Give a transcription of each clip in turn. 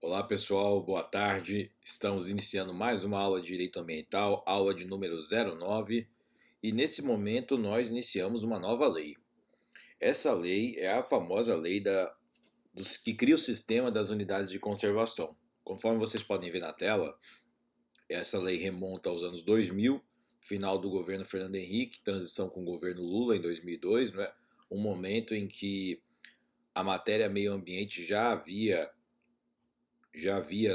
Olá pessoal, boa tarde. Estamos iniciando mais uma aula de Direito Ambiental, aula de número 09, e nesse momento nós iniciamos uma nova lei. Essa lei é a famosa lei que cria o sistema das unidades de conservação. Conforme vocês podem ver na tela, essa lei remonta aos anos 2000, final do governo Fernando Henrique, transição com o governo Lula em 2002, né? Um momento em que a matéria meio ambiente já havia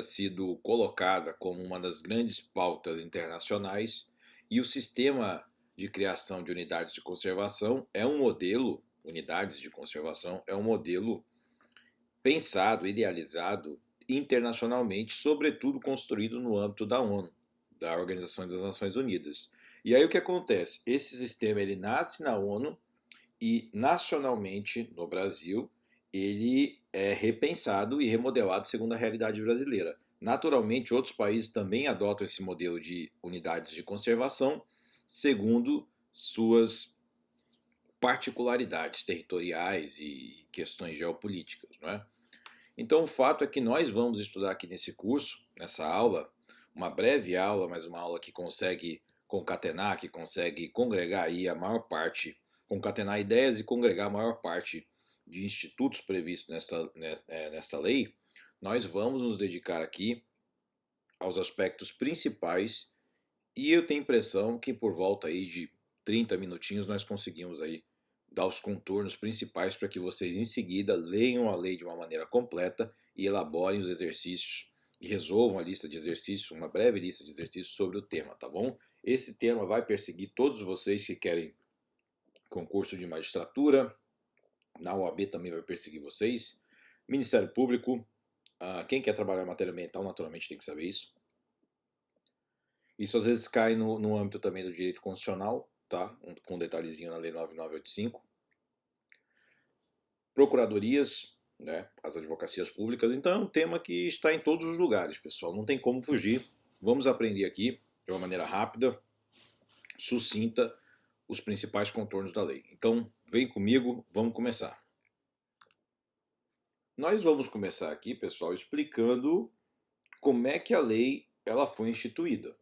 sido colocada como uma das grandes pautas internacionais, e o sistema de criação de unidades de conservação é um modelo, unidades de conservação é um modelo pensado, idealizado internacionalmente, sobretudo construído no âmbito da ONU, da Organização das Nações Unidas. E aí o que acontece? Esse sistema ele nasce na ONU e nacionalmente no Brasil ele é repensado e remodelado segundo a realidade brasileira. Naturalmente, outros países também adotam esse modelo de unidades de conservação segundo suas particularidades territoriais e questões geopolíticas, não é? Então, o fato é que nós vamos estudar aqui nesse curso, nessa aula, uma breve aula, mas uma aula que consegue concatenar, que consegue congregar aí a maior parte, concatenar ideias e congregar a maior parte de institutos previstos nesta lei. Nós vamos nos dedicar aqui aos aspectos principais e eu tenho a impressão que por volta aí de 30 minutinhos nós conseguimos aí dar os contornos principais para que vocês em seguida leiam a lei de uma maneira completa e elaborem os exercícios e resolvam a lista de exercícios, uma breve lista de exercícios sobre o tema, tá bom? Esse tema vai perseguir todos vocês que querem concurso de magistratura, na OAB também vai perseguir vocês, Ministério Público, quem quer trabalhar em matéria ambiental naturalmente tem que saber isso. Isso às vezes cai no âmbito também do direito constitucional, tá? Com um detalhezinho na Lei 9985. Procuradorias, né? As advocacias públicas. Então é um tema que está em todos os lugares, pessoal. Não tem como fugir. Vamos aprender aqui de uma maneira rápida, sucinta, os principais contornos da lei. Então vem comigo, vamos começar. Nós vamos começar aqui, pessoal, explicando como é que a lei ela foi instituída.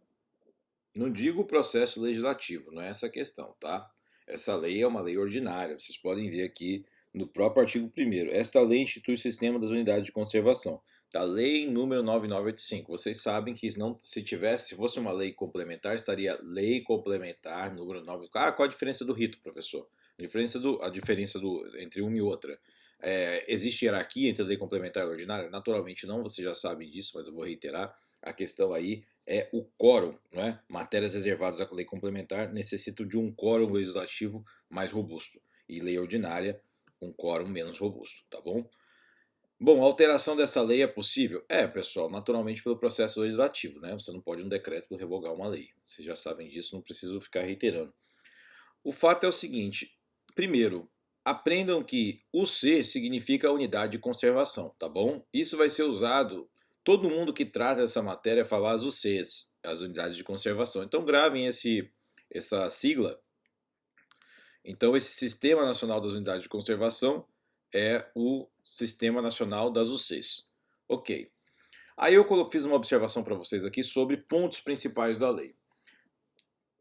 Não digo o processo legislativo, não é essa a questão, tá? Essa lei é uma lei ordinária, vocês podem ver aqui no próprio artigo 1º. Esta lei institui o sistema das unidades de conservação. Da lei número 9985. Vocês sabem que se fosse uma lei complementar, estaria lei complementar número 9. Qual a diferença do rito, professor? A diferença entre uma e outra. Existe hierarquia entre a lei complementar e a ordinária? Naturalmente não, vocês já sabem disso, mas eu vou reiterar. A questão aí é o quórum, não é? Matérias reservadas à lei complementar necessitam de um quórum legislativo mais robusto e lei ordinária um quórum menos robusto, tá bom? Bom, a alteração dessa lei é possível? Pessoal, naturalmente pelo processo legislativo, né? Você não pode um decreto revogar uma lei. Vocês já sabem disso, não preciso ficar reiterando. O fato é o seguinte, primeiro, aprendam que o C significa unidade de conservação, tá bom? Isso vai ser usado, todo mundo que trata dessa matéria fala as UCs, as unidades de conservação. Então gravem essa sigla. Então esse Sistema Nacional das Unidades de Conservação é o Sistema Nacional das UCs. Ok. Aí eu fiz uma observação para vocês aqui sobre pontos principais da lei.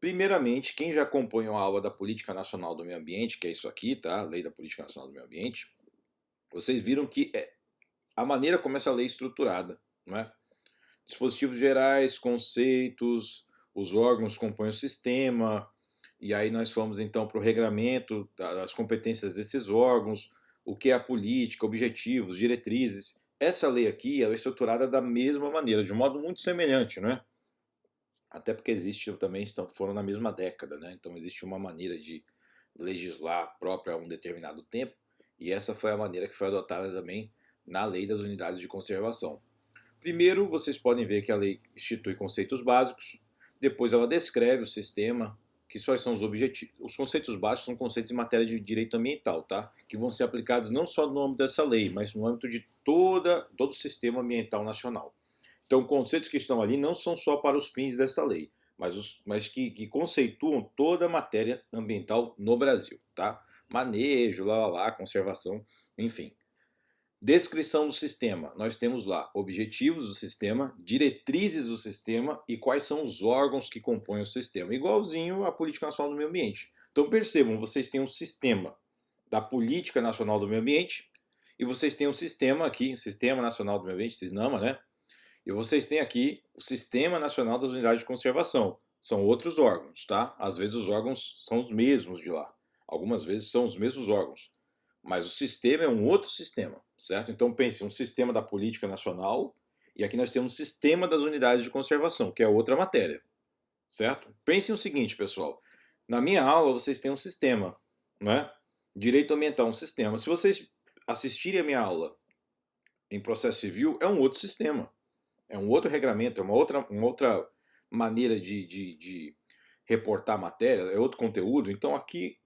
Primeiramente, quem já acompanhou a aula da Política Nacional do Meio Ambiente, que é isso aqui, tá? Lei da Política Nacional do Meio Ambiente, vocês viram que a maneira como essa lei é estruturada, não é? Dispositivos gerais, conceitos, os órgãos compõem o sistema, e aí nós fomos então para o regramento das competências desses órgãos, o que é a política, objetivos, diretrizes. Essa lei aqui ela é estruturada da mesma maneira, de um modo muito semelhante, não é? Até porque foram na mesma década, né? Então existe uma maneira de legislar própria a um determinado tempo, e essa foi a maneira que foi adotada também na lei das unidades de conservação. Primeiro, vocês podem ver que a lei institui conceitos básicos, depois ela descreve o sistema, que quais são os objetivos. Os conceitos básicos são conceitos em matéria de direito ambiental, tá? Que vão ser aplicados não só no âmbito dessa lei, mas no âmbito de todo o sistema ambiental nacional. Então, conceitos que estão ali não são só para os fins desta lei, mas que conceituam toda a matéria ambiental no Brasil, tá? Manejo, conservação, enfim. Descrição do sistema. Nós temos lá objetivos do sistema, diretrizes do sistema e quais são os órgãos que compõem o sistema. Igualzinho à Política Nacional do Meio Ambiente. Então percebam, vocês têm um sistema da Política Nacional do Meio Ambiente e vocês têm um sistema aqui, Sistema Nacional do Meio Ambiente, SISNAMA, né? E vocês têm aqui o Sistema Nacional das Unidades de Conservação. São outros órgãos, tá? Às vezes os órgãos são os mesmos de lá. Algumas vezes são os mesmos órgãos. Mas o sistema é um outro sistema, certo? Então pense, um sistema da política nacional e aqui nós temos um sistema das unidades de conservação, que é outra matéria, certo? Pensem o seguinte, pessoal. Na minha aula vocês têm um sistema, não é? Direito ambiental é um sistema. Se vocês assistirem a minha aula em processo civil, é um outro sistema. É um outro regramento, é uma outra maneira de reportar a matéria, é outro conteúdo. Então aqui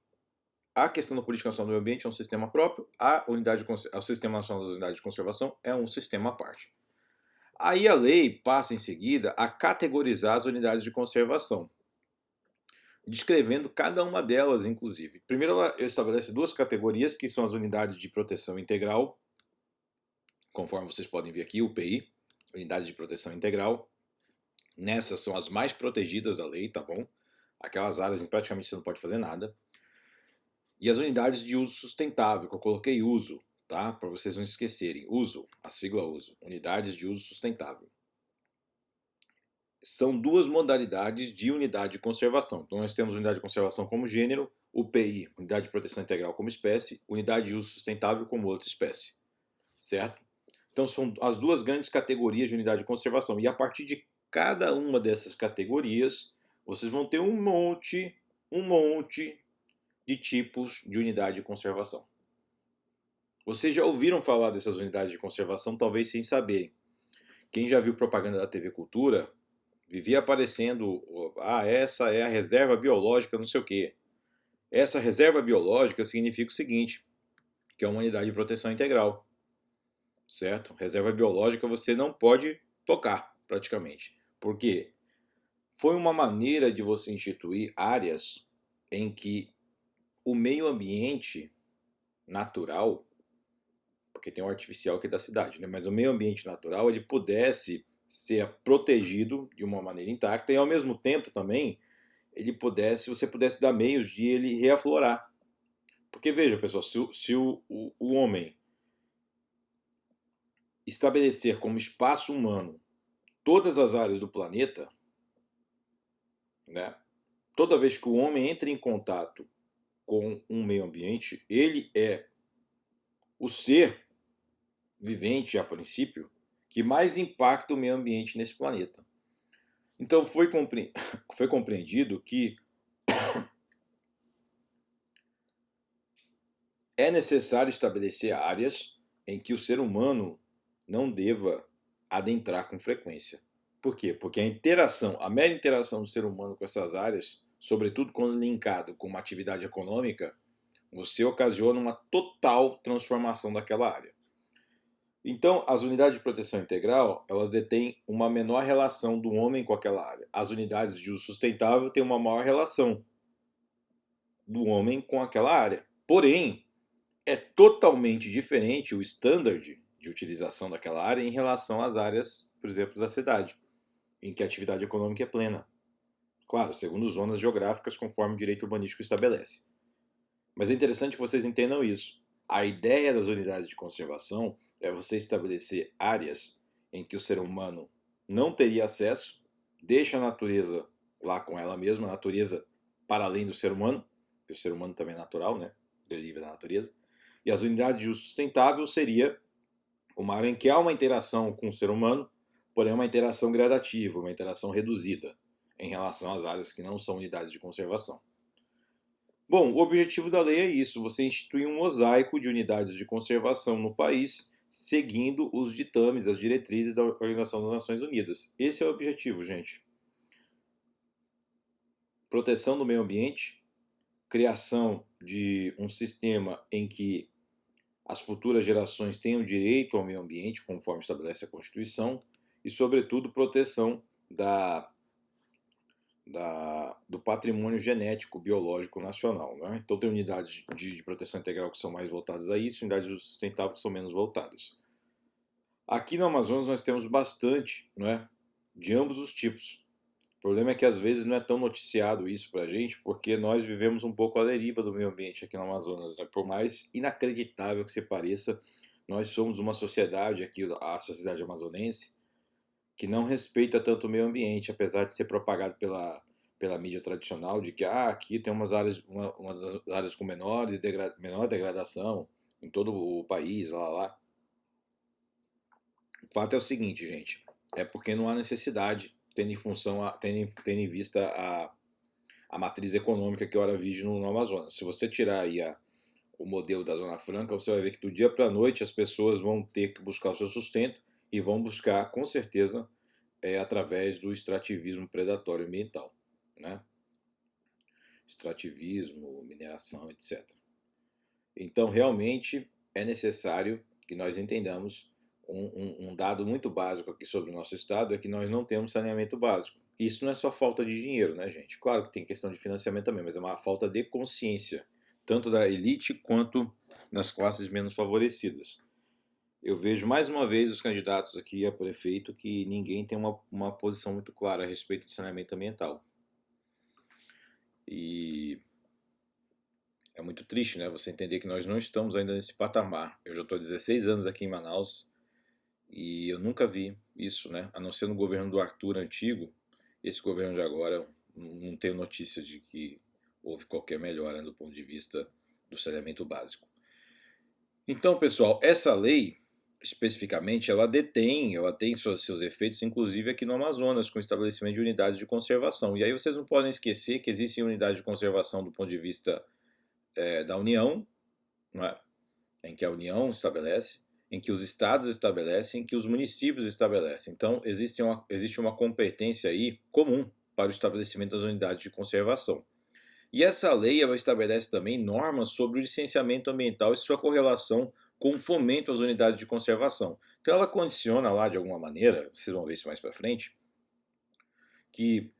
a questão da Política Nacional do Meio Ambiente é um sistema próprio, o Sistema Nacional das Unidades de Conservação é um sistema à parte. Aí a lei passa em seguida a categorizar as unidades de conservação, descrevendo cada uma delas, inclusive. Primeiro ela estabelece duas categorias, que são as unidades de proteção integral, conforme vocês podem ver aqui, UPI, unidades de proteção integral. Nessas são as mais protegidas da lei, tá bom? Aquelas áreas em que praticamente você não pode fazer nada. E as unidades de uso sustentável, que eu coloquei uso, tá? Para vocês não esquecerem. Uso, a sigla uso. Unidades de uso sustentável. São duas modalidades de unidade de conservação. Então nós temos unidade de conservação como gênero, UPI, unidade de proteção integral como espécie, unidade de uso sustentável como outra espécie. Certo? Então são as duas grandes categorias de unidade de conservação. E a partir de cada uma dessas categorias, vocês vão ter um monte de tipos de unidade de conservação. Vocês já ouviram falar dessas unidades de conservação, talvez sem saberem. Quem já viu propaganda da TV Cultura, vivia aparecendo, essa é a reserva biológica não sei o quê. Essa reserva biológica significa o seguinte, que é uma unidade de proteção integral. Certo? Reserva biológica você não pode tocar, praticamente. Por quê? Foi uma maneira de você instituir áreas em que o meio ambiente natural, porque tem o artificial aqui da cidade, né? Mas o meio ambiente natural ele pudesse ser protegido de uma maneira intacta e ao mesmo tempo também você pudesse dar meios de ele reaflorar. Porque veja, pessoal, se o homem estabelecer como espaço humano todas as áreas do planeta, né? Toda vez que o homem entra em contato com um meio ambiente, ele é o ser vivente, a princípio, que mais impacta o meio ambiente nesse planeta. Então foi compreendido que é necessário estabelecer áreas em que o ser humano não deva adentrar com frequência. Por quê? Porque a mera interação do ser humano com essas áreas, sobretudo quando linkado com uma atividade econômica, você ocasiona uma total transformação daquela área. Então, as unidades de proteção integral, elas detêm uma menor relação do homem com aquela área. As unidades de uso sustentável têm uma maior relação do homem com aquela área. Porém, é totalmente diferente o standard de utilização daquela área em relação às áreas, por exemplo, da cidade, em que a atividade econômica é plena. Claro, segundo zonas geográficas, conforme o direito urbanístico estabelece. Mas é interessante que vocês entendam isso. A ideia das unidades de conservação é você estabelecer áreas em que o ser humano não teria acesso, deixa a natureza lá com ela mesma, a natureza para além do ser humano, porque o ser humano também é natural, né? Deriva da natureza. E as unidades de uso sustentável seria uma área em que há uma interação com o ser humano, porém uma interação gradativa, uma interação reduzida em relação às áreas que não são unidades de conservação. Bom, o objetivo da lei é isso, você instituir um mosaico de unidades de conservação no país, seguindo os ditames, as diretrizes da Organização das Nações Unidas. Esse é o objetivo, gente. Proteção do meio ambiente, criação de um sistema em que as futuras gerações tenham direito ao meio ambiente, conforme estabelece a Constituição, e, sobretudo, proteção do patrimônio genético biológico nacional. Né? Então tem unidades de proteção integral que são mais voltadas a isso, unidades sustentáveis que são menos voltadas. Aqui no Amazonas nós temos bastante, não é, de ambos os tipos. O problema é que às vezes não é tão noticiado isso para a gente, porque nós vivemos um pouco à deriva do meio ambiente aqui no Amazonas. Né? Por mais inacreditável que se pareça, nós somos uma sociedade aqui, a sociedade amazonense, que não respeita tanto o meio ambiente, apesar de ser propagado pela mídia tradicional de que aqui tem umas áreas com menor degradação em todo o país, lá. O fato é o seguinte, gente, é porque não há necessidade, tendo em vista a matriz econômica que ora vige no Amazonas. Se você tirar aí o modelo da Zona Franca, você vai ver que do dia para a noite as pessoas vão ter que buscar o seu sustento e vão buscar, com certeza, através do extrativismo predatório ambiental, né? Extrativismo, mineração, etc. Então, realmente é necessário que nós entendamos um dado muito básico aqui sobre o nosso estado, é que nós não temos saneamento básico. Isso não é só falta de dinheiro, né, gente? Claro que tem questão de financiamento também, mas é uma falta de consciência, tanto da elite quanto das classes menos favorecidas. Eu vejo mais uma vez os candidatos aqui a prefeito que ninguém tem uma posição muito clara a respeito do saneamento ambiental. E é muito triste, né? Você entender que nós não estamos ainda nesse patamar. Eu já estou há 16 anos aqui em Manaus e eu nunca vi isso, né? A não ser no governo do Arthur antigo, esse governo de agora, não tenho notícia de que houve qualquer melhora do ponto de vista do saneamento básico. Então, pessoal, essa lei, especificamente, ela tem seus efeitos, inclusive aqui no Amazonas, com o estabelecimento de unidades de conservação. E aí vocês não podem esquecer que existem unidades de conservação do ponto de vista da União, não é? Em que a União estabelece, em que os estados estabelecem, em que os municípios estabelecem. Então, existe uma competência aí comum para o estabelecimento das unidades de conservação. E essa lei ela estabelece também normas sobre o licenciamento ambiental e sua correlação com o fomento às unidades de conservação. Então ela condiciona lá de alguma maneira, vocês vão ver isso mais para frente, que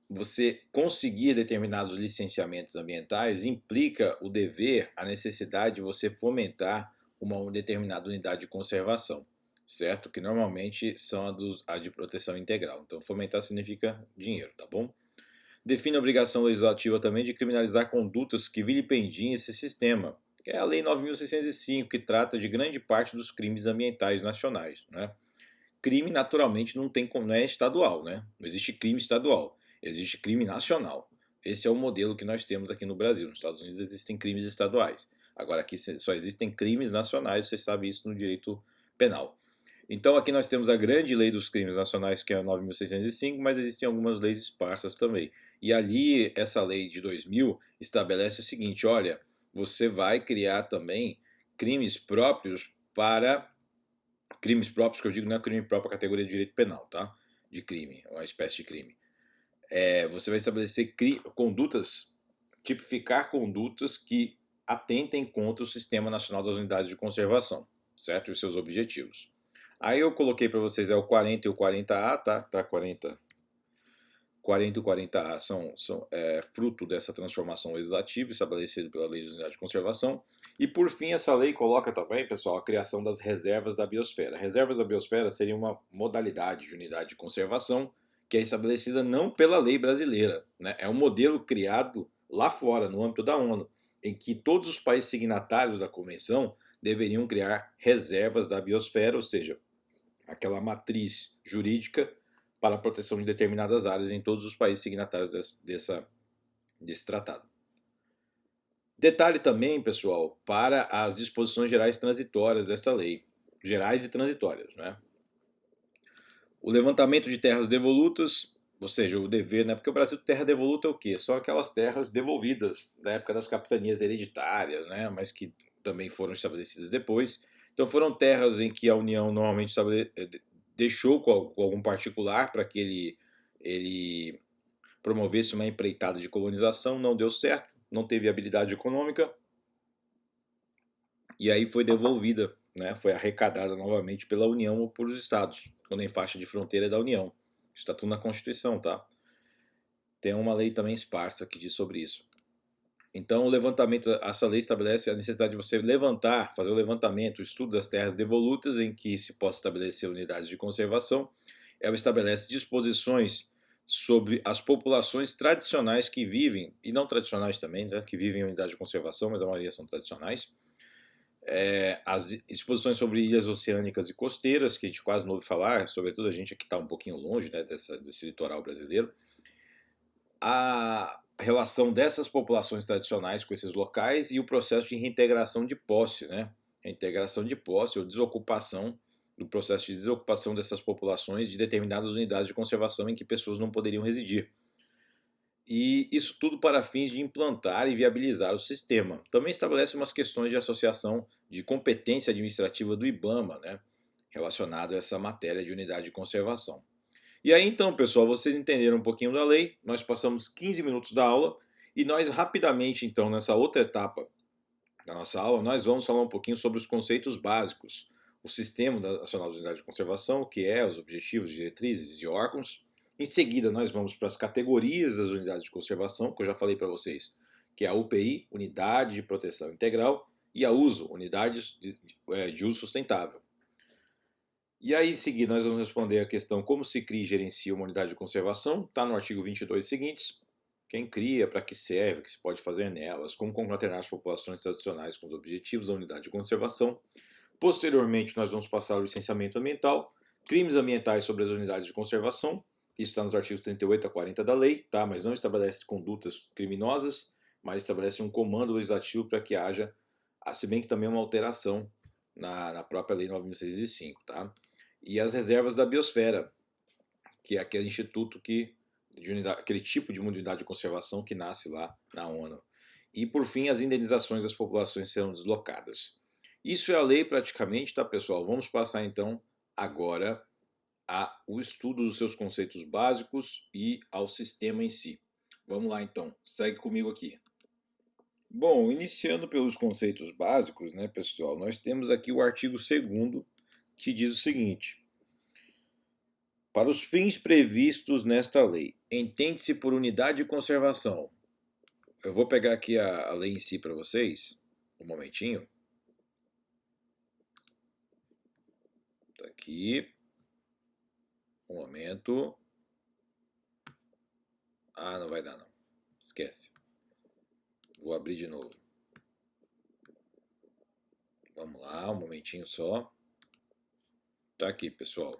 você conseguir determinados licenciamentos ambientais implica o dever, a necessidade de você fomentar uma determinada unidade de conservação, certo? Que normalmente são a de proteção integral. Então fomentar significa dinheiro, tá bom? Define a obrigação legislativa também de criminalizar condutas que vilipendiem esse sistema, que é a Lei 9.605, que trata de grande parte dos crimes ambientais nacionais. Né? Crime, naturalmente, não é estadual, né? Não existe crime estadual, existe crime nacional. Esse é o modelo que nós temos aqui no Brasil. Nos Estados Unidos existem crimes estaduais. Agora aqui só existem crimes nacionais, você sabe isso no direito penal. Então aqui nós temos a grande lei dos crimes nacionais, que é a 9.605, mas existem algumas leis esparsas também. E ali, essa lei de 2000 estabelece o seguinte, olha, você vai criar também crimes próprios crimes próprios, que eu digo não é crime próprio a categoria de direito penal, tá? De crime, uma espécie de crime. Você vai estabelecer condutas, tipificar condutas que atentem contra o Sistema Nacional das Unidades de Conservação, certo? E os seus objetivos. Aí eu coloquei para vocês o 40 e o 40A, tá? 40 e o 40A são fruto dessa transformação legislativa estabelecida pela Lei de Unidade de Conservação. E por fim, essa lei coloca também, pessoal, a criação das reservas da biosfera. Reservas da biosfera seria uma modalidade de unidade de conservação que é estabelecida não pela lei brasileira, né? É um modelo criado lá fora, no âmbito da ONU, em que todos os países signatários da convenção deveriam criar reservas da biosfera, ou seja, aquela matriz jurídica para a proteção de determinadas áreas em todos os países signatários desse tratado. Detalhe também, pessoal, para as disposições gerais transitórias desta lei. Gerais e transitórias, né? O levantamento de terras devolutas, ou seja, o dever, né? Porque o Brasil, terra devoluta é o quê? São aquelas terras devolvidas da época das capitanias hereditárias, né? Mas que também foram estabelecidas depois. Então foram terras em que a União normalmente deixou com algum particular para que ele promovesse uma empreitada de colonização, não deu certo, não teve habilidade econômica, e aí foi devolvida, né, foi arrecadada novamente pela União ou por os estados, quando em faixa de fronteira da União. Isso está tudo na Constituição, tá? tem uma lei também esparsa que diz sobre isso. Então, o levantamento, essa lei estabelece a necessidade de você levantar, fazer o levantamento, o estudo das terras devolutas em que se possa estabelecer unidades de conservação. Ela estabelece disposições sobre as populações tradicionais que vivem, e não tradicionais também, né, que vivem em unidades de conservação, mas a maioria são tradicionais. As disposições sobre ilhas oceânicas e costeiras, que a gente quase não ouve falar, sobretudo a gente aqui está um pouquinho longe, né, desse litoral brasileiro. A relação dessas populações tradicionais com esses locais e o processo de reintegração de posse, né? Reintegração de posse ou desocupação, do processo de desocupação dessas populações de determinadas unidades de conservação em que pessoas não poderiam residir. E isso tudo para fins de implantar e viabilizar o sistema. Também estabelece umas questões de associação de competência administrativa do IBAMA, né? Relacionado a essa matéria de unidade de conservação. E aí então, pessoal, vocês entenderam um pouquinho da lei, nós passamos 15 minutos da aula e nós rapidamente, então, nessa outra etapa da nossa aula, nós vamos falar um pouquinho sobre os conceitos básicos, o Sistema Nacional de Unidade de Conservação, o que é, os objetivos, diretrizes e órgãos. Em seguida, nós vamos para as categorias das unidades de conservação, que eu já falei para vocês, que é a UPI, Unidade de Proteção Integral, e a USO, Unidades de Uso Sustentável. E aí, em seguida, nós vamos responder a questão como se cria e gerencia uma unidade de conservação. Está no artigo 22 seguintes. Quem cria, para que serve, o que se pode fazer nelas, como concatenar as populações tradicionais com os objetivos da unidade de conservação. Posteriormente, nós vamos passar ao licenciamento ambiental, crimes ambientais sobre as unidades de conservação. Isso está nos artigos 38 a 40 da lei, tá? Mas não estabelece condutas criminosas, mas estabelece um comando legislativo para que haja, se bem que também uma alteração na própria lei 9.605, tá? E as reservas da biosfera, que é aquele instituto aquele tipo de unidade de conservação que nasce lá na ONU. E por fim, as indenizações das populações serão deslocadas. Isso é a lei praticamente, tá, pessoal? Vamos passar então agora ao estudo dos seus conceitos básicos e ao sistema em si. Vamos lá então, segue comigo aqui. Bom, iniciando pelos conceitos básicos, né, pessoal, nós temos aqui o artigo 2º, que diz o seguinte: para os fins previstos nesta lei, entende-se por unidade de conservação. Eu vou pegar aqui a lei em si para vocês, um momentinho. Tá aqui. Um momento. Ah, não vai dar não. Esquece. Vou abrir de novo. Vamos lá, um momentinho só. Tá aqui, pessoal.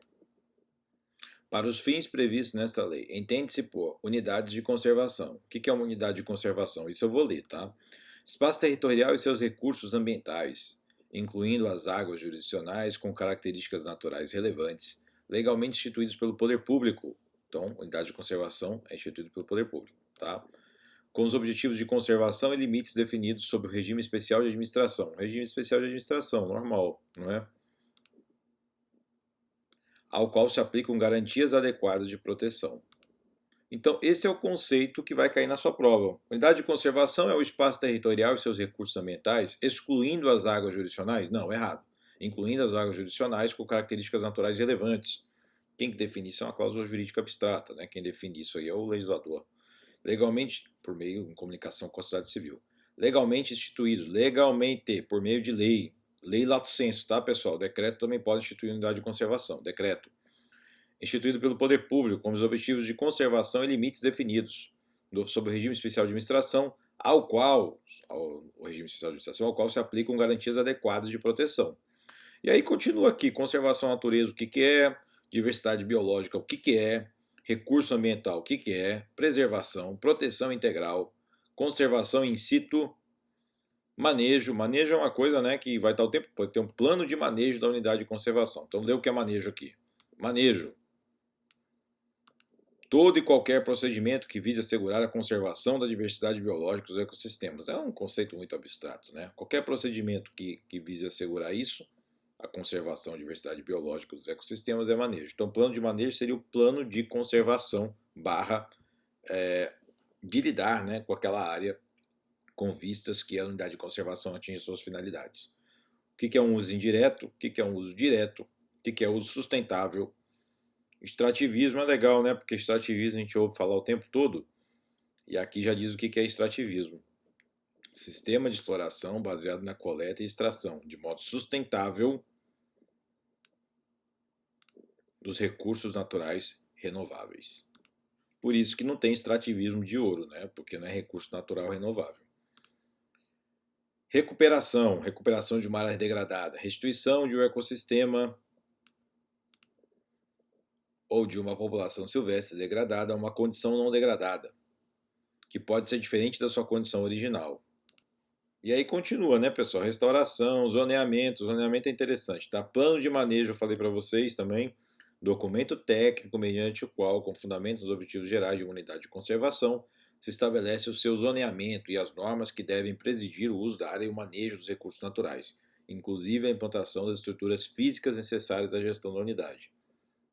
Para os fins previstos nesta lei, entende-se por unidades de conservação. O que é uma unidade de conservação? Isso eu vou ler, tá? Espaço territorial e seus recursos ambientais, incluindo as águas jurisdicionais com características naturais relevantes, legalmente instituídos pelo poder público. Então, unidade de conservação é instituída pelo poder público, tá? Com os objetivos de conservação e limites definidos sob o regime especial de administração. Regime especial de administração, normal, não é? Ao qual se aplicam garantias adequadas de proteção. Então, esse é o conceito que vai cair na sua prova. Unidade de conservação é o espaço territorial e seus recursos ambientais, excluindo as águas jurisdicionais? Não, errado. Incluindo as águas jurisdicionais com características naturais relevantes. Quem define isso é uma cláusula jurídica abstrata, né? Quem define isso aí é o legislador. Legalmente, por meio de comunicação com a sociedade civil. Legalmente instituídos, legalmente, por meio de lei. Lei lato sensu, tá, pessoal? Decreto também pode instituir unidade de conservação. Decreto. Instituído pelo poder público, com os objetivos de conservação e limites definidos, sob o regime especial de administração, ao qual se aplicam garantias adequadas de proteção. E aí continua aqui, conservação da natureza, o que é, diversidade biológica, o que é, recurso ambiental, o que é, preservação, proteção integral, conservação in situ, manejo. Manejo é uma coisa, né, que vai estar o tempo, pode ter um plano de manejo da unidade de conservação. Então lê o que é manejo aqui. Manejo. Todo e qualquer procedimento que vise assegurar a conservação da diversidade biológica dos ecossistemas. É um conceito muito abstrato, né? Qualquer procedimento que vise assegurar isso, a conservação da diversidade biológica dos ecossistemas, é manejo. Então, plano de manejo seria o plano de conservação de lidar, né, com aquela área com vistas que a unidade de conservação atinja suas finalidades. O que é um uso indireto? O que é um uso direto? O que é uso sustentável? Extrativismo é legal, né? Porque extrativismo a gente ouve falar o tempo todo, E aqui já diz o que é extrativismo. Sistema de exploração baseado na coleta e extração, de modo sustentável, dos recursos naturais renováveis. Por isso que não tem extrativismo de ouro, né? Porque não é recurso natural renovável. Recuperação, recuperação de uma área degradada, restituição de um ecossistema ou de uma população silvestre degradada a uma condição não degradada, que pode ser diferente da sua condição original. E aí continua, né, pessoal? Restauração, zoneamento. Zoneamento é interessante, tá? Plano de manejo, eu falei para vocês também. Documento técnico mediante o qual, com fundamento nos objetivos gerais de uma unidade de conservação, se estabelece o seu zoneamento e as normas que devem presidir o uso da área e o manejo dos recursos naturais, inclusive a implantação das estruturas físicas necessárias à gestão da unidade.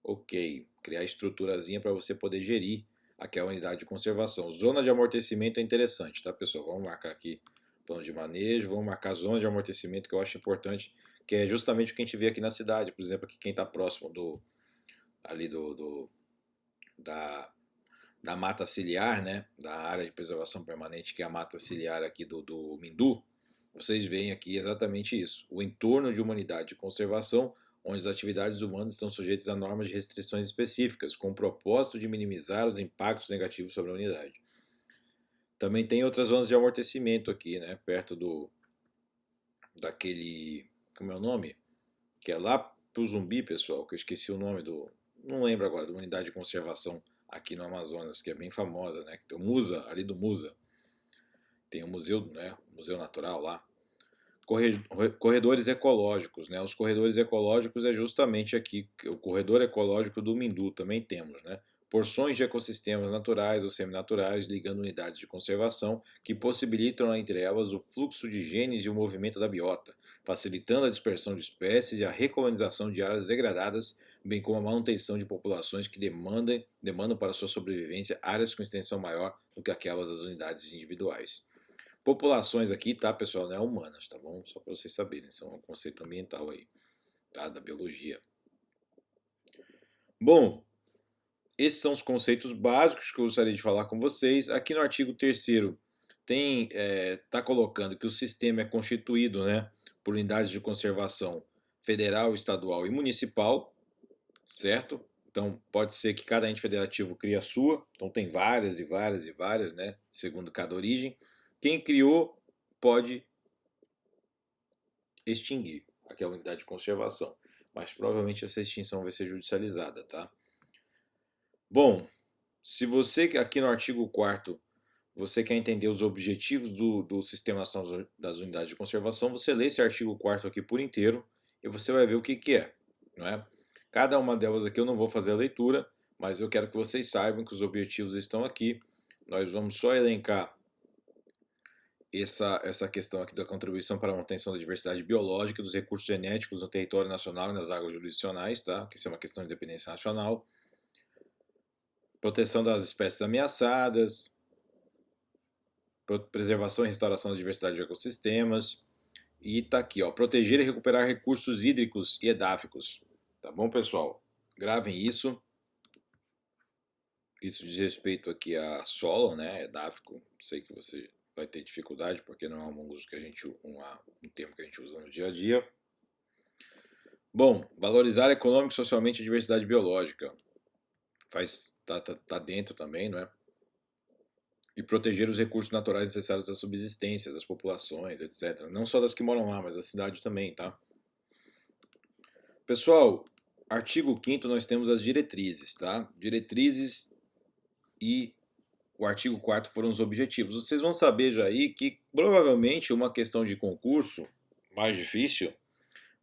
Ok, criar estruturazinha para você poder gerir aquela unidade de conservação. Zona de amortecimento é interessante, tá, pessoal? Vamos marcar aqui plano de manejo, vamos marcar zona de amortecimento, que eu acho importante, que é justamente o que a gente vê aqui na cidade. Por exemplo, aqui quem está próximo da mata ciliar, né, da área de preservação permanente, que é a mata ciliar aqui do Mindu, vocês veem aqui exatamente isso. O entorno de uma unidade de conservação onde as atividades humanas estão sujeitas a normas de restrições específicas, com o propósito de minimizar os impactos negativos sobre a unidade. Também tem outras zonas de amortecimento aqui, né? Perto daquele, como é o nome? Que é lá pro Zumbi, pessoal, que eu esqueci o nome não lembro agora, de uma unidade de conservação aqui no Amazonas, que é bem famosa, né? Que tem o Musa, ali do Musa. Tem o museu, né? O Museu Natural lá. Corredores ecológicos, né? Os corredores ecológicos é justamente aqui, o corredor ecológico do Mindu também temos, né? Porções de ecossistemas naturais ou seminaturais ligando unidades de conservação que possibilitam entre elas o fluxo de genes e o movimento da biota, facilitando a dispersão de espécies e a recolonização de áreas degradadas, bem como a manutenção de populações que demandam para sua sobrevivência áreas com extensão maior do que aquelas das unidades individuais. Populações aqui, tá, pessoal, não é humanas, tá bom? Só para vocês saberem, são um conceito ambiental aí, tá, da biologia. Bom, esses são os conceitos básicos que eu gostaria de falar com vocês. Aqui no artigo 3º tá colocando que o sistema é constituído, né, por unidades de conservação federal, estadual e municipal, certo? Então pode ser que cada ente federativo crie a sua, então tem várias e várias e várias, né, segundo cada origem. Quem criou pode extinguir aquela unidade de conservação, mas provavelmente essa extinção vai ser judicializada, tá? Bom, se você aqui no artigo 4º você quer entender os objetivos do Sistema Nacional das Unidades de Conservação, você lê esse artigo 4º aqui por inteiro e você vai ver o que é, não é? Cada uma delas aqui eu não vou fazer a leitura, mas eu quero que vocês saibam que os objetivos estão aqui. Nós vamos só elencar essa questão aqui da contribuição para a manutenção da diversidade biológica dos recursos genéticos no território nacional e nas águas jurisdicionais, tá? Que isso é uma questão de independência nacional. Proteção das espécies ameaçadas, preservação e restauração da diversidade de ecossistemas. E tá aqui, ó, proteger e recuperar recursos hídricos e edáficos. Tá bom, pessoal? Gravem isso. Isso diz respeito aqui a solo, né? Edáfico. Sei que você vai ter dificuldade porque não é um uso que um termo que a gente usa no dia a dia. Bom, valorizar econômico e socialmente a diversidade biológica. Tá dentro também, não é? E proteger os recursos naturais necessários à subsistência das populações, etc. Não só das que moram lá, mas da cidade também, tá? Pessoal, artigo 5º nós temos as diretrizes, tá? Diretrizes e o artigo 4º foram os objetivos. Vocês vão saber já aí que provavelmente uma questão de concurso mais difícil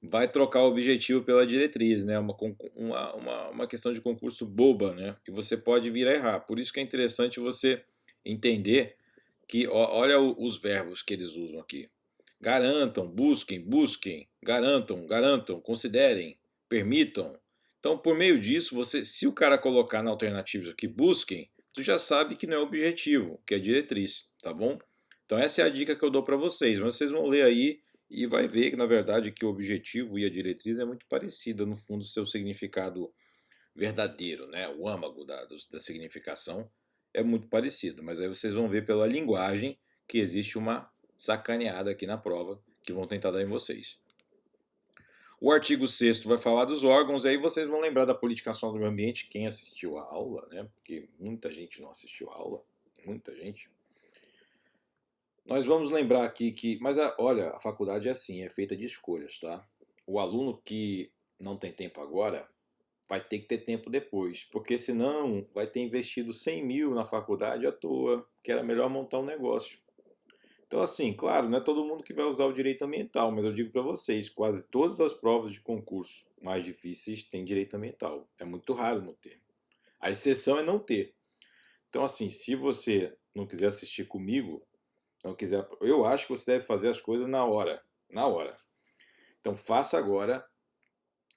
vai trocar o objetivo pela diretriz, né? Uma questão de concurso boba, né? E você pode vir a errar. Por isso que é interessante você entender que, olha os verbos que eles usam aqui. Garantam, busquem, garantam, considerem, permitam. Então, por meio disso, se o cara colocar na alternativa aqui, busquem, tu já sabe que não é objetivo, que é diretriz, tá bom? Então essa é a dica que eu dou para vocês, mas vocês vão ler aí e vai ver que na verdade que o objetivo e a diretriz é muito parecida no fundo do seu significado verdadeiro, né? O âmago da significação é muito parecido, mas aí vocês vão ver pela linguagem que existe uma sacaneada aqui na prova que vão tentar dar em vocês. O artigo 6º vai falar dos órgãos, e aí vocês vão lembrar da Política Nacional do Meio Ambiente, quem assistiu a aula, né? Porque muita gente não assistiu a aula, muita gente. Nós vamos lembrar aqui que, mas olha, a faculdade é assim, é feita de escolhas, tá? O aluno que não tem tempo agora vai ter que ter tempo depois, porque senão vai ter investido 100 mil na faculdade à toa, que era melhor montar um negócio. Então, assim, claro, não é todo mundo que vai usar o direito ambiental, mas eu digo para vocês, quase todas as provas de concurso mais difíceis têm direito ambiental. É muito raro não ter. A exceção é não ter. Então, assim, se você não quiser assistir comigo, não quiser, eu acho que você deve fazer as coisas na hora, na hora. Então, faça agora.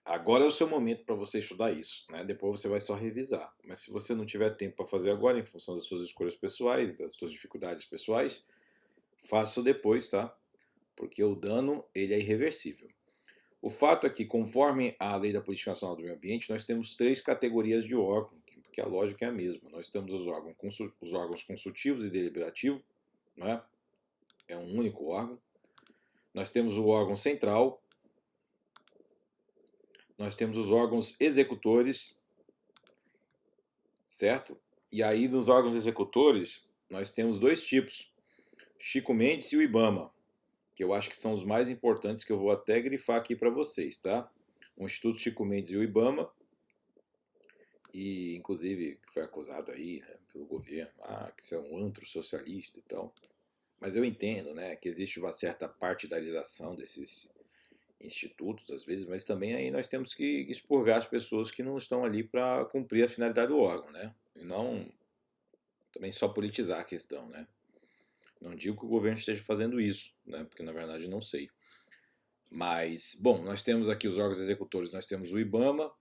Agora é o seu momento para você estudar isso, né? Depois você vai só revisar. Mas se você não tiver tempo para fazer agora, em função das suas escolhas pessoais, das suas dificuldades pessoais, faça depois, tá? Porque o dano ele é irreversível. O fato é que, conforme a Lei da Política Nacional do Meio Ambiente, nós temos 3 categorias de órgão, porque a lógica é a mesma. Nós temos os órgãos consultivos e deliberativos, né? É um único órgão. Nós temos o órgão central, nós temos os órgãos executores, certo? E aí, dos órgãos executores, nós temos 2 tipos, Chico Mendes e o IBAMA, que eu acho que são os mais importantes, que eu vou até grifar aqui para vocês, tá? O Instituto Chico Mendes e o IBAMA, e inclusive foi acusado aí, né, pelo governo, que isso é um antro socialista e tal. Mas eu entendo, né, que existe uma certa partidarização desses institutos, às vezes, mas também aí nós temos que expurgar as pessoas que não estão ali para cumprir a finalidade do órgão, né? E não também só politizar a questão, né? Não digo que o governo esteja fazendo isso, né? Porque na verdade não sei. Mas, bom, nós temos aqui os órgãos executores, nós temos o IBAMA,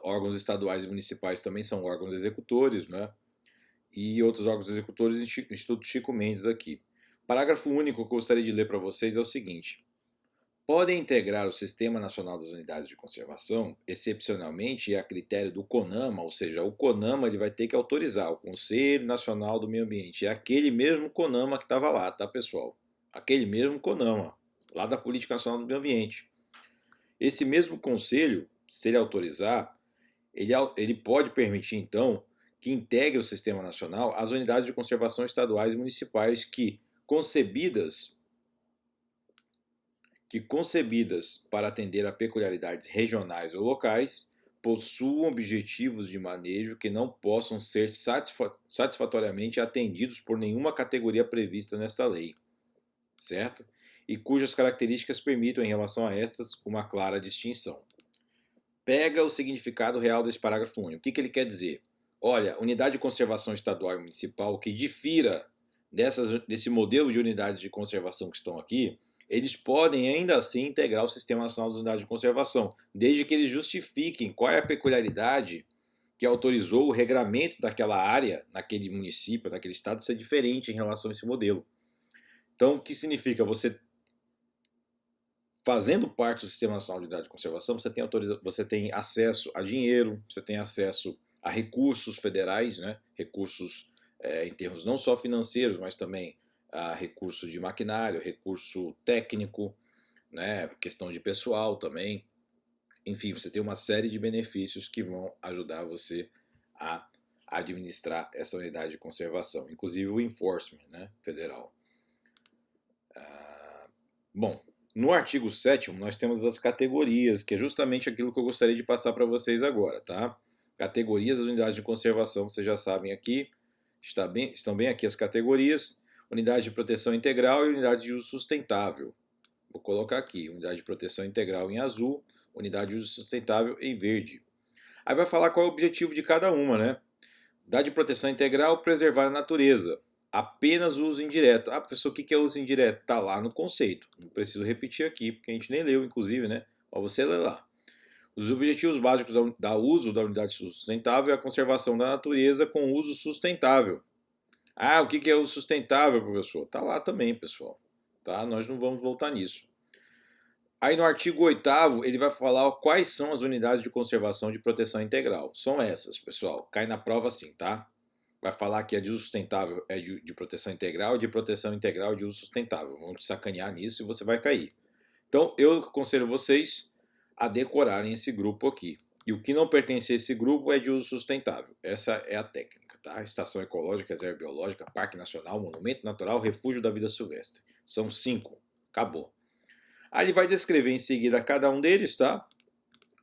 órgãos estaduais e municipais também são órgãos executores, né? E outros órgãos executores, Instituto Chico Mendes aqui. Parágrafo único que eu gostaria de ler para vocês é o seguinte: podem integrar o Sistema Nacional das Unidades de Conservação, excepcionalmente e a critério do CONAMA, ou seja, o CONAMA ele vai ter que autorizar, o Conselho Nacional do Meio Ambiente. É aquele mesmo CONAMA que estava lá, tá, pessoal? Aquele mesmo CONAMA, lá da Política Nacional do Meio Ambiente. Esse mesmo conselho, se ele autorizar, ele pode permitir, então, que integre o Sistema Nacional as unidades de conservação estaduais e municipais concebidas para atender a peculiaridades regionais ou locais, possuam objetivos de manejo que não possam ser satisfatoriamente atendidos por nenhuma categoria prevista nesta lei, certo? E cujas características permitam, em relação a estas, uma clara distinção. Pega o significado real desse parágrafo único. O que ele quer dizer? Olha, unidade de conservação estadual e municipal que difira desse modelo de unidades de conservação que estão aqui, eles podem ainda assim integrar o Sistema Nacional das Unidades de Conservação, desde que eles justifiquem qual é a peculiaridade que autorizou o regramento daquela área, naquele município, naquele estado, ser diferente em relação a esse modelo. Então, o que significa? Você, fazendo parte do Sistema Nacional de Unidade de Conservação, você tem acesso a dinheiro, você tem acesso a recursos federais, né? Recursos em termos não só financeiros, mas também recurso de maquinário, recurso técnico, né? Questão de pessoal também. Enfim, você tem uma série de benefícios que vão ajudar você a administrar essa unidade de conservação, inclusive o enforcement, né, federal. Bom, no artigo 7º nós temos as categorias, que é justamente aquilo que eu gostaria de passar para vocês agora, tá? Categorias das unidades de conservação, vocês já sabem aqui, estão bem aqui as categorias: unidade de proteção integral e unidade de uso sustentável. Vou colocar aqui, unidade de proteção integral em azul, unidade de uso sustentável em verde. Aí vai falar qual é o objetivo de cada uma, né? Unidade de proteção integral, preservar a natureza. Apenas uso indireto. Professor, o que é uso indireto? Está lá no conceito. Não preciso repetir aqui, porque a gente nem leu, inclusive, né? Mas você lê lá. Os objetivos básicos da uso da unidade sustentável é a conservação da natureza com uso sustentável. O que é uso sustentável, professor? Está lá também, pessoal. Tá? Nós não vamos voltar nisso. Aí no artigo 8º ele vai falar quais são as unidades de conservação de proteção integral. São essas, pessoal. Cai na prova assim, tá? Vai falar que a de uso sustentável é de proteção integral, de proteção integral de uso sustentável. Vamos te sacanear nisso e você vai cair. Então eu aconselho vocês a decorarem esse grupo aqui. E o que não pertence a esse grupo é de uso sustentável. Essa é a técnica, tá? Estação ecológica, reserva biológica, parque nacional, monumento natural, refúgio da vida silvestre. São 5. Acabou. Aí ele vai descrever em seguida cada um deles, tá?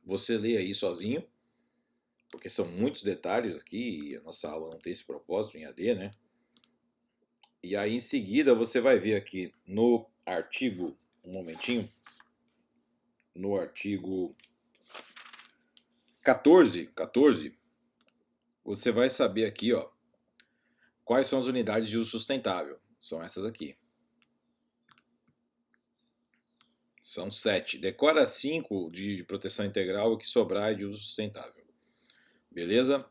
Você lê aí sozinho, porque são muitos detalhes aqui e a nossa aula não tem esse propósito em AD, né? E aí em seguida você vai ver aqui no artigo, um momentinho, no artigo 14, você vai saber aqui, ó, quais são as unidades de uso sustentável. São essas aqui. São 7. Decora 5 de proteção integral e o que sobrar é de uso sustentável. Beleza?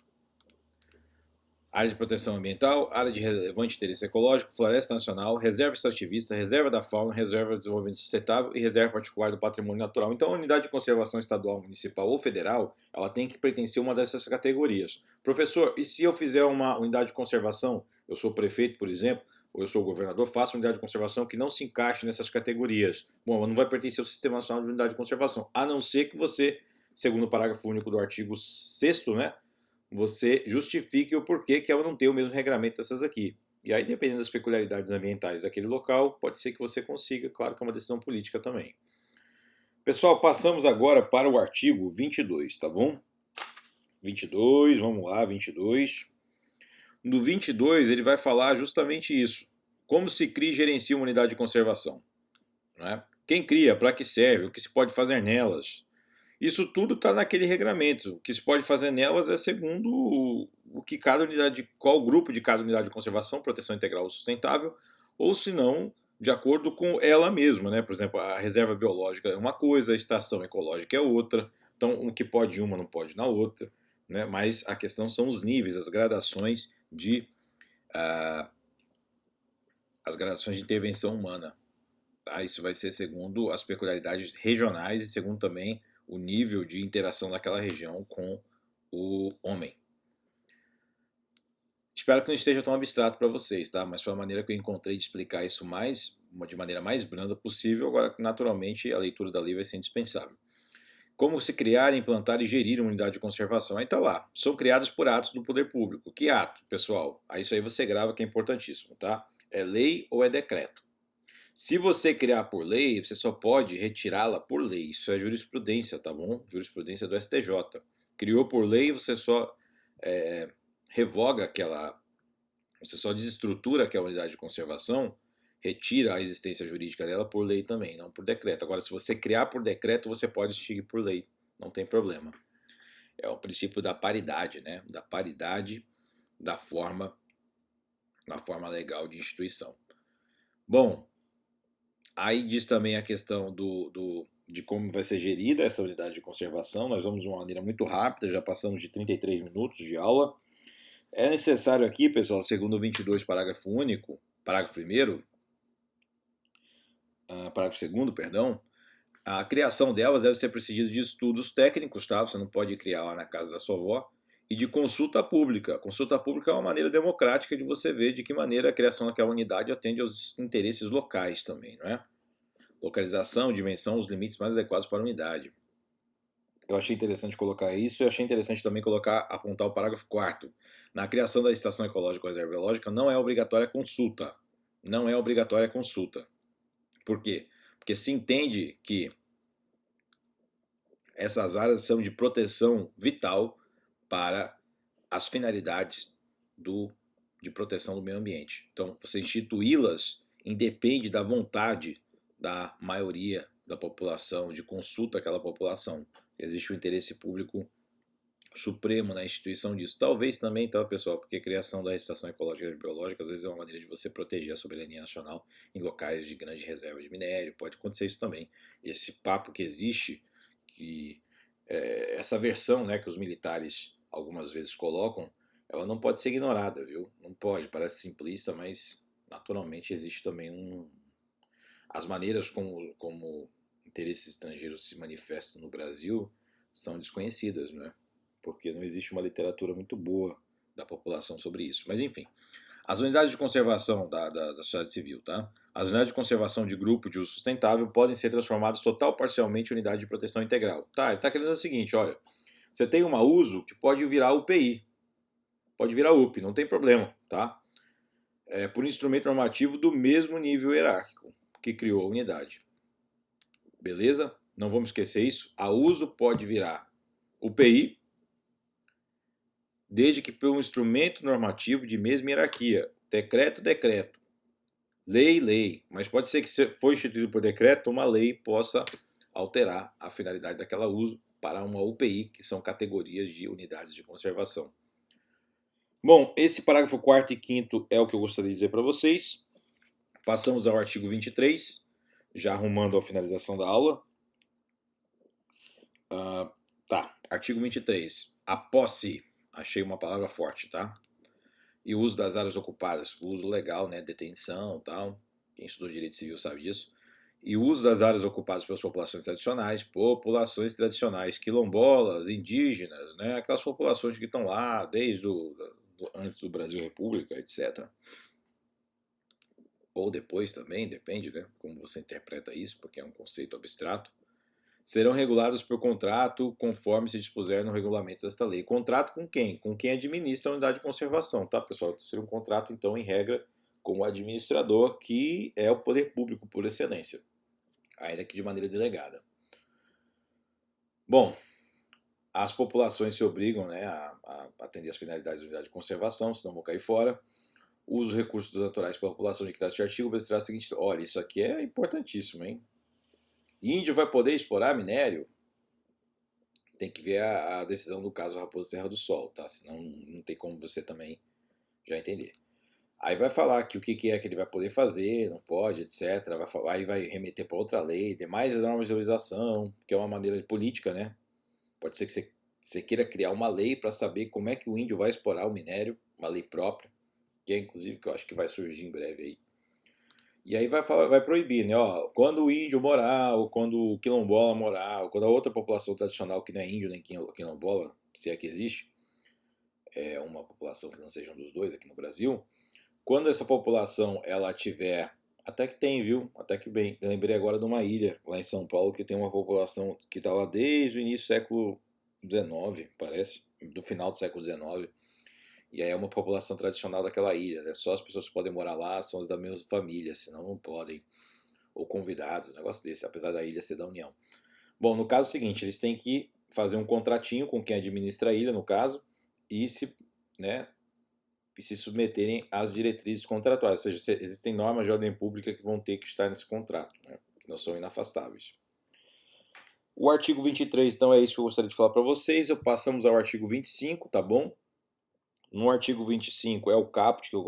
Área de proteção ambiental, área de relevante interesse ecológico, floresta nacional, reserva extrativista, reserva da fauna, reserva de desenvolvimento sustentável e reserva particular do patrimônio natural. Então, a unidade de conservação estadual, municipal ou federal, ela tem que pertencer a uma dessas categorias. Professor, e se eu fizer uma unidade de conservação, eu sou prefeito, por exemplo, ou eu sou governador, faço uma unidade de conservação que não se encaixe nessas categorias. Bom, ela não vai pertencer ao Sistema Nacional de Unidade de Conservação, a não ser que você, segundo o parágrafo único do artigo 6º, né, você justifique o porquê que ela não tem o mesmo regramento dessas aqui. E aí, dependendo das peculiaridades ambientais daquele local, pode ser que você consiga, claro que é uma decisão política também. Pessoal, passamos agora para o artigo 22, tá bom? 22, vamos lá, 22. No 22, ele vai falar justamente isso. Como se cria e gerencia uma unidade de conservação. Né? Quem cria, para que serve, o que se pode fazer nelas. Isso tudo está naquele regramento. O que se pode fazer nelas é segundo o que cada unidade, qual grupo de cada unidade de conservação, proteção integral ou sustentável, ou se não, de acordo com ela mesma, né? Por exemplo, a reserva biológica é uma coisa, a estação ecológica é outra. Então, o que pode em uma não pode na outra, né? Mas a questão são os níveis, as gradações de intervenção humana. Tá? Isso vai ser segundo as peculiaridades regionais e segundo também o nível de interação daquela região com o homem. Espero que não esteja tão abstrato para vocês, tá? Mas foi a maneira que eu encontrei de explicar isso de maneira mais branda possível. Agora, naturalmente, a leitura da lei vai ser indispensável. Como se criar, implantar e gerir uma unidade de conservação? Aí está lá. São criadas por atos do poder público. Que ato, pessoal? Aí isso aí você grava que é importantíssimo, tá? É lei ou é decreto? Se você criar por lei, você só pode retirá-la por lei. Isso é jurisprudência, tá bom? Jurisprudência do STJ. Criou por lei, você só revoga aquela... Você só desestrutura aquela unidade de conservação, retira a existência jurídica dela por lei também, não por decreto. Agora, se você criar por decreto, você pode extinguir por lei. Não tem problema. É o princípio da paridade, né? Da paridade da forma legal de instituição. Bom, aí diz também a questão de como vai ser gerida essa unidade de conservação. Nós vamos de uma maneira muito rápida, já passamos de 33 minutos de aula. É necessário aqui, pessoal, segundo o 22, parágrafo único, parágrafo 1º, parágrafo 2º, perdão, a criação delas deve ser precedida de estudos técnicos, tá? Você não pode criar lá na casa da sua avó. E de consulta pública. Consulta pública é uma maneira democrática de você ver de que maneira a criação daquela unidade atende aos interesses locais também, não é? Localização, dimensão, os limites mais adequados para a unidade. Eu achei interessante colocar isso e achei interessante também apontar o parágrafo 4º. Na criação da estação ecológica ou reserva biológica não é obrigatória a consulta. Não é obrigatória a consulta. Por quê? Porque se entende que essas áreas são de proteção vital para as finalidades de proteção do meio ambiente. Então, você instituí-las independe da vontade da maioria da população, de consulta àquela população. Existe o interesse público supremo na instituição disso. Talvez também, tá, pessoal, porque a criação da estação ecológica e biológica às vezes é uma maneira de você proteger a soberania nacional em locais de grande reserva de minério. Pode acontecer isso também. Esse papo que existe, que essa versão, né, que os militares algumas vezes colocam, ela não pode ser ignorada, viu? Não pode, parece simplista, mas naturalmente existe também as maneiras como interesses estrangeiros se manifestam no Brasil são desconhecidas, né? Porque não existe uma literatura muito boa da população sobre isso. Mas enfim, as unidades de conservação da sociedade civil, tá? As unidades de conservação de grupo de uso sustentável podem ser transformadas total ou parcialmente em unidade de proteção integral. Tá, ele está querendo dizer o seguinte, olha, você tem uma uso que pode virar UPI, pode virar UP, não tem problema, tá? Por instrumento normativo do mesmo nível hierárquico que criou a unidade. Beleza? Não vamos esquecer isso. A uso pode virar UPI, desde que por um instrumento normativo de mesma hierarquia. Decreto, decreto. Lei, lei. Mas pode ser que, se for instituído por decreto, uma lei possa alterar a finalidade daquela uso para uma UPI, que são categorias de unidades de conservação. Bom, esse parágrafo 4º e 5º é o que eu gostaria de dizer para vocês. Passamos ao artigo 23, já arrumando a finalização da aula. Artigo 23. A posse. Achei uma palavra forte, tá? E o uso das áreas ocupadas. O uso legal, né? Detenção e tal. Quem estudou direito civil sabe disso. E o uso das áreas ocupadas pelas populações tradicionais, quilombolas, indígenas, né? Aquelas populações que estão lá desde antes do Brasil República, etc. Ou depois também, depende, né? Como você interpreta isso, porque é um conceito abstrato. Serão regulados por contrato conforme se dispuser no regulamento desta lei. Contrato com quem? Com quem administra a unidade de conservação, tá, pessoal? Seria um contrato, então, em regra, com o administrador, que é o poder público por excelência, ainda que de maneira delegada. Bom, as populações se obrigam, né, a atender às finalidades da unidade de conservação, senão vão cair fora. Usa os recursos naturais pela população de que trata este artigo, obedecerá a seguinte... Olha, isso aqui é importantíssimo, hein? Índio vai poder explorar minério? Tem que ver a decisão do caso Raposa Serra do Sol, tá? Senão não tem como você também já entender. Aí vai falar que o que é que ele vai poder fazer, não pode, etc. Aí vai remeter para outra lei, demais normas de autorização, que é uma maneira de política, né? Pode ser que você queira criar uma lei para saber como é que o índio vai explorar o minério, uma lei própria, que é inclusive que eu acho que vai surgir em breve aí. E aí vai proibir, né? Ó, quando o índio morar, ou quando o quilombola morar, ou quando a outra população tradicional que não é índio nem quilombola, se é que existe, é uma população que não seja um dos dois aqui no Brasil, quando essa população ela tiver, até que tem, viu? Até que bem. Eu lembrei agora de uma ilha lá em São Paulo que tem uma população que está lá desde o início do século XIX, parece, do final do século XIX. E aí é uma população tradicional daquela ilha, né? Só as pessoas que podem morar lá são as da mesma família, senão não podem. Ou convidados, um negócio desse, apesar da ilha ser da União. Bom, no caso é o seguinte, eles têm que fazer um contratinho com quem administra a ilha, no caso, e se submeterem às diretrizes contratuais. Ou seja, existem normas de ordem pública que vão ter que estar nesse contrato, né? Que não são inafastáveis. O artigo 23, então, é isso que eu gostaria de falar para vocês. Passamos ao artigo 25, tá bom? No artigo 25 é o caput que eu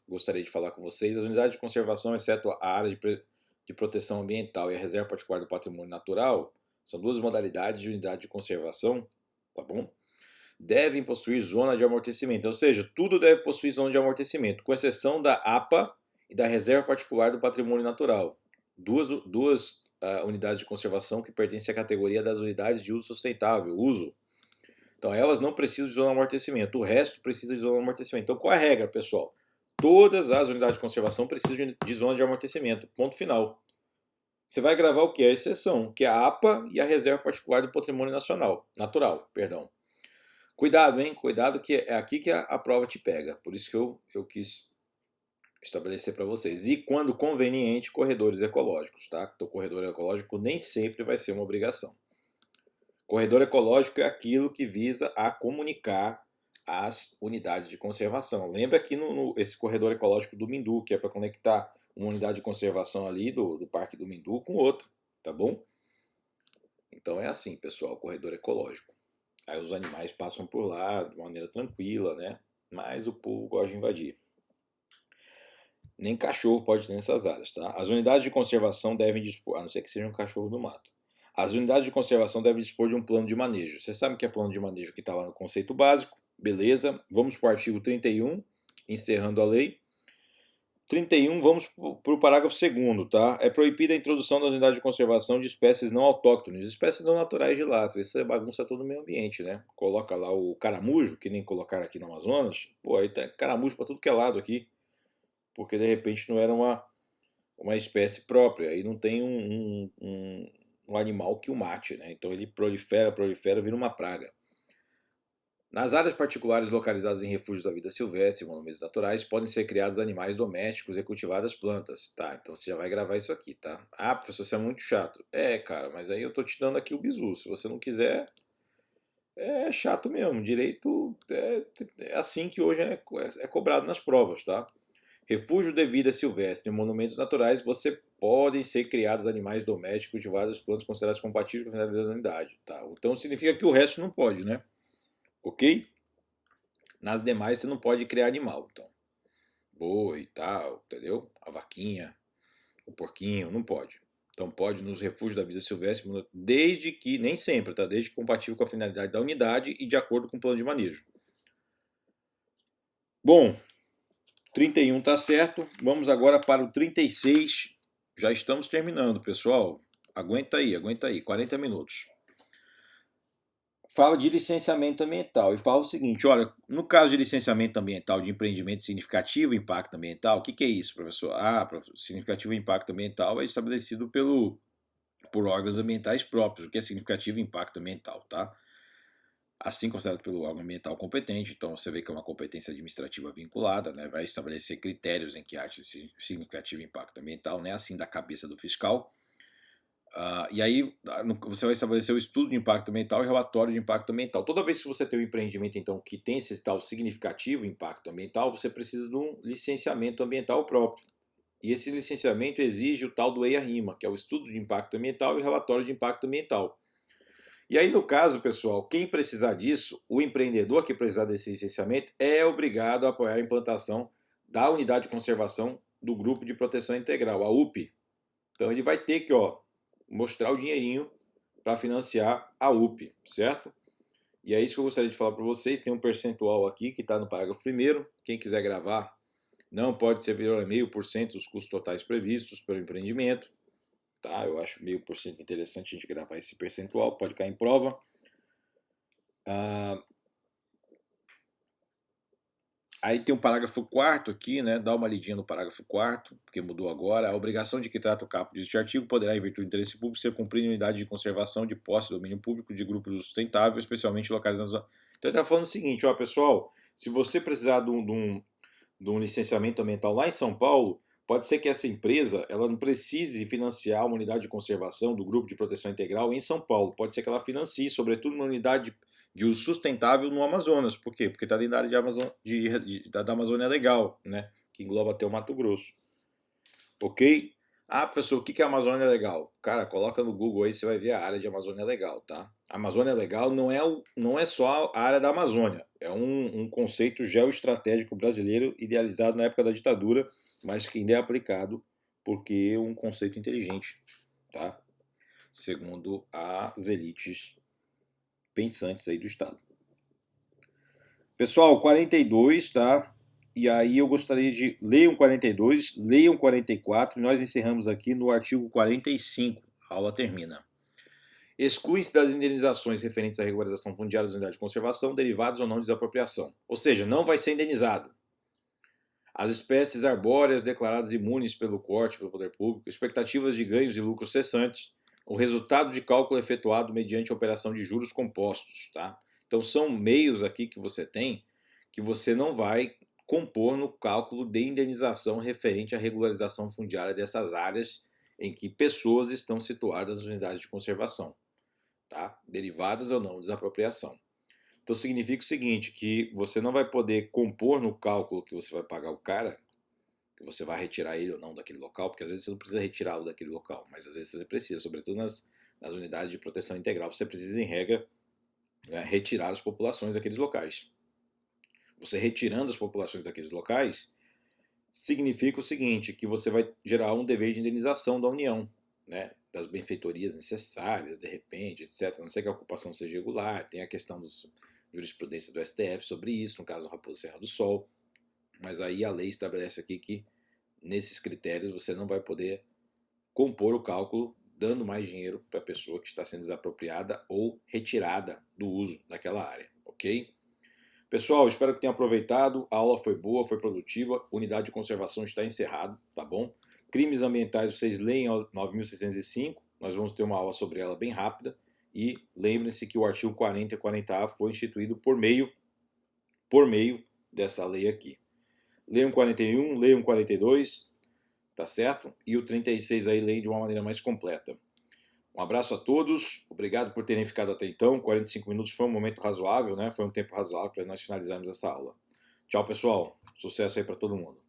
gostaria de falar com vocês. As unidades de conservação, exceto a área de proteção ambiental e a reserva particular do patrimônio natural, são duas modalidades de unidade de conservação, tá bom? Devem possuir zona de amortecimento, ou seja, tudo deve possuir zona de amortecimento, com exceção da APA e da reserva particular do patrimônio natural. Duas unidades de conservação que pertencem à categoria das unidades de uso sustentável, uso. Então, elas não precisam de zona de amortecimento, o resto precisa de zona de amortecimento. Então, qual é a regra, pessoal? Todas as unidades de conservação precisam de zona de amortecimento, ponto final. Você vai gravar o que? A exceção, que é a APA e a reserva particular do patrimônio natural. Cuidado, hein? Cuidado que é aqui que a prova te pega. Por isso que eu quis estabelecer para vocês. E quando conveniente, corredores ecológicos, tá? Então, corredor ecológico nem sempre vai ser uma obrigação. Corredor ecológico é aquilo que visa a comunicar as unidades de conservação. Lembra aqui esse corredor ecológico do Mindu, que é para conectar uma unidade de conservação ali do Parque do Mindu com outra, tá bom? Então é assim, pessoal, corredor ecológico. Aí os animais passam por lá de maneira tranquila, né? Mas o povo gosta de invadir. Nem cachorro pode ter nessas áreas, tá? As unidades de conservação devem dispor, a não ser que seja um cachorro do mato. As unidades de conservação devem dispor de um plano de manejo. Você sabe que é plano de manejo que está lá no conceito básico, beleza? Vamos para o artigo 31, encerrando a lei. 31, vamos para o parágrafo 2º, tá? É proibida a introdução das unidades de conservação de espécies não autóctones, espécies não naturais de lá. Isso é bagunça todo o meio ambiente, né? Coloca lá o caramujo, que nem colocaram aqui no Amazonas. Pô, aí tá caramujo para tudo que é lado aqui. Porque de repente não era uma espécie própria. Aí não tem um animal que o mate, né? Então ele prolifera, vira uma praga. Nas áreas particulares localizadas em refúgios da vida silvestre e monumentos naturais, podem ser criados animais domésticos e cultivadas plantas. Tá, então você já vai gravar isso aqui, tá? Ah, professor, você é muito chato. É, cara, mas aí eu tô te dando aqui o bizu. Se você não quiser, é chato mesmo. Direito é assim que hoje é cobrado nas provas, tá? Refúgio de vida silvestre e monumentos naturais, você podem ser criados animais domésticos cultivadas plantas consideradas compatíveis com a finalidade da unidade. Tá? Então significa que o resto não pode, né? Ok? Nas demais você não pode criar animal. Então, boi e tal, entendeu? A vaquinha, o porquinho, não pode. Então pode nos refúgios da vida silvestre, desde que, nem sempre, tá? Desde que compatível com a finalidade da unidade e de acordo com o plano de manejo. Bom, 31 está certo. Vamos agora para o 36. Já estamos terminando, pessoal. Aguenta aí, 40 minutos. Fala de licenciamento ambiental e fala o seguinte: olha, no caso de licenciamento ambiental de empreendimento significativo impacto ambiental, o que é isso, professor? Ah, significativo impacto ambiental é estabelecido por órgãos ambientais próprios, o que é significativo impacto ambiental, tá? Assim considerado pelo órgão ambiental competente, então você vê que é uma competência administrativa vinculada, né? Vai estabelecer critérios em que acha esse significativo impacto ambiental, não é assim da cabeça do fiscal. E aí você vai estabelecer o estudo de impacto ambiental e relatório de impacto ambiental. Toda vez que você tem um empreendimento então que tem esse tal significativo impacto ambiental, você precisa de um licenciamento ambiental próprio. E esse licenciamento exige o tal do EIA-RIMA, que é o estudo de impacto ambiental e o relatório de impacto ambiental. E aí, no caso, pessoal, quem precisar disso, o empreendedor que precisar desse licenciamento é obrigado a apoiar a implantação da unidade de conservação do Grupo de Proteção Integral, a UP. Então ele vai ter que mostrar o dinheirinho para financiar a UP, certo? E é isso que eu gostaria de falar para vocês. Tem um percentual aqui que está no parágrafo 1º. Quem quiser gravar, não pode ser superior a 0,5% dos custos totais previstos pelo empreendimento. Tá? Eu acho 0,5% interessante a gente gravar esse percentual, pode cair em prova. Aí tem um parágrafo 4º aqui, né? Dá uma lidinha no parágrafo 4º, porque mudou agora. A obrigação de que trata o caput deste artigo poderá, em virtude do interesse público, ser cumprida em unidade de conservação de posse do domínio público de grupos sustentáveis, especialmente localizados na zona. Então ele está falando o seguinte, pessoal, se você precisar de um licenciamento ambiental lá em São Paulo, pode ser que essa empresa ela não precise financiar uma unidade de conservação do Grupo de Proteção Integral em São Paulo. Pode ser que ela financie, sobretudo, uma unidade de uso sustentável no Amazonas. Por quê? Porque está dentro da área da Amazônia Legal, né? Que engloba até o Mato Grosso. Ok? Ah, professor, o que é Amazônia Legal? Cara, coloca no Google aí, você vai ver a área de Amazônia Legal, tá? A Amazônia Legal não é só a área da Amazônia, é um conceito geoestratégico brasileiro idealizado na época da ditadura, mas que ainda é aplicado porque é um conceito inteligente, tá? Segundo as elites pensantes aí do Estado. Pessoal, 42, tá? E aí eu gostaria de leiam 42, leiam 44 e nós encerramos aqui no artigo 45. A aula termina. Exclui-se das indenizações referentes à regularização fundiária das unidades de conservação, derivados ou não de desapropriação. Ou seja, não vai ser indenizado. As espécies arbóreas declaradas imunes pelo corte pelo poder público, expectativas de ganhos e lucros cessantes, o resultado de cálculo efetuado mediante operação de juros compostos, tá? Então são meios aqui que você tem que você não vai compor no cálculo de indenização referente à regularização fundiária dessas áreas em que pessoas estão situadas nas unidades de conservação, tá? Derivadas ou não, desapropriação. Então significa o seguinte, que você não vai poder compor no cálculo que você vai pagar o cara, que você vai retirar ele ou não daquele local, porque às vezes você não precisa retirá-lo daquele local, mas às vezes você precisa, sobretudo nas unidades de proteção integral, você precisa, em regra, retirar as populações daqueles locais. Você retirando as populações daqueles locais, significa o seguinte, que você vai gerar um dever de indenização da União, né? Das benfeitorias necessárias, de repente, etc. A não ser que a ocupação seja irregular, tem a questão da jurisprudência do STF sobre isso, no caso da Raposa Serra do Sol, mas aí a lei estabelece aqui que nesses critérios você não vai poder compor o cálculo dando mais dinheiro para a pessoa que está sendo desapropriada ou retirada do uso daquela área, ok? Pessoal, espero que tenham aproveitado. A aula foi boa, foi produtiva. Unidade de conservação está encerrado, tá bom? Crimes ambientais, vocês leem a 9.605. Nós vamos ter uma aula sobre ela bem rápida. E lembrem-se que o artigo 40 e 40A foi instituído por meio dessa lei aqui. Leiam 41, leiam 42, tá certo? E o 36 aí leem de uma maneira mais completa. Um abraço a todos, obrigado por terem ficado até então. 45 minutos foi um momento razoável, né? Foi um tempo razoável para nós finalizarmos essa aula. Tchau, pessoal. Sucesso aí para todo mundo.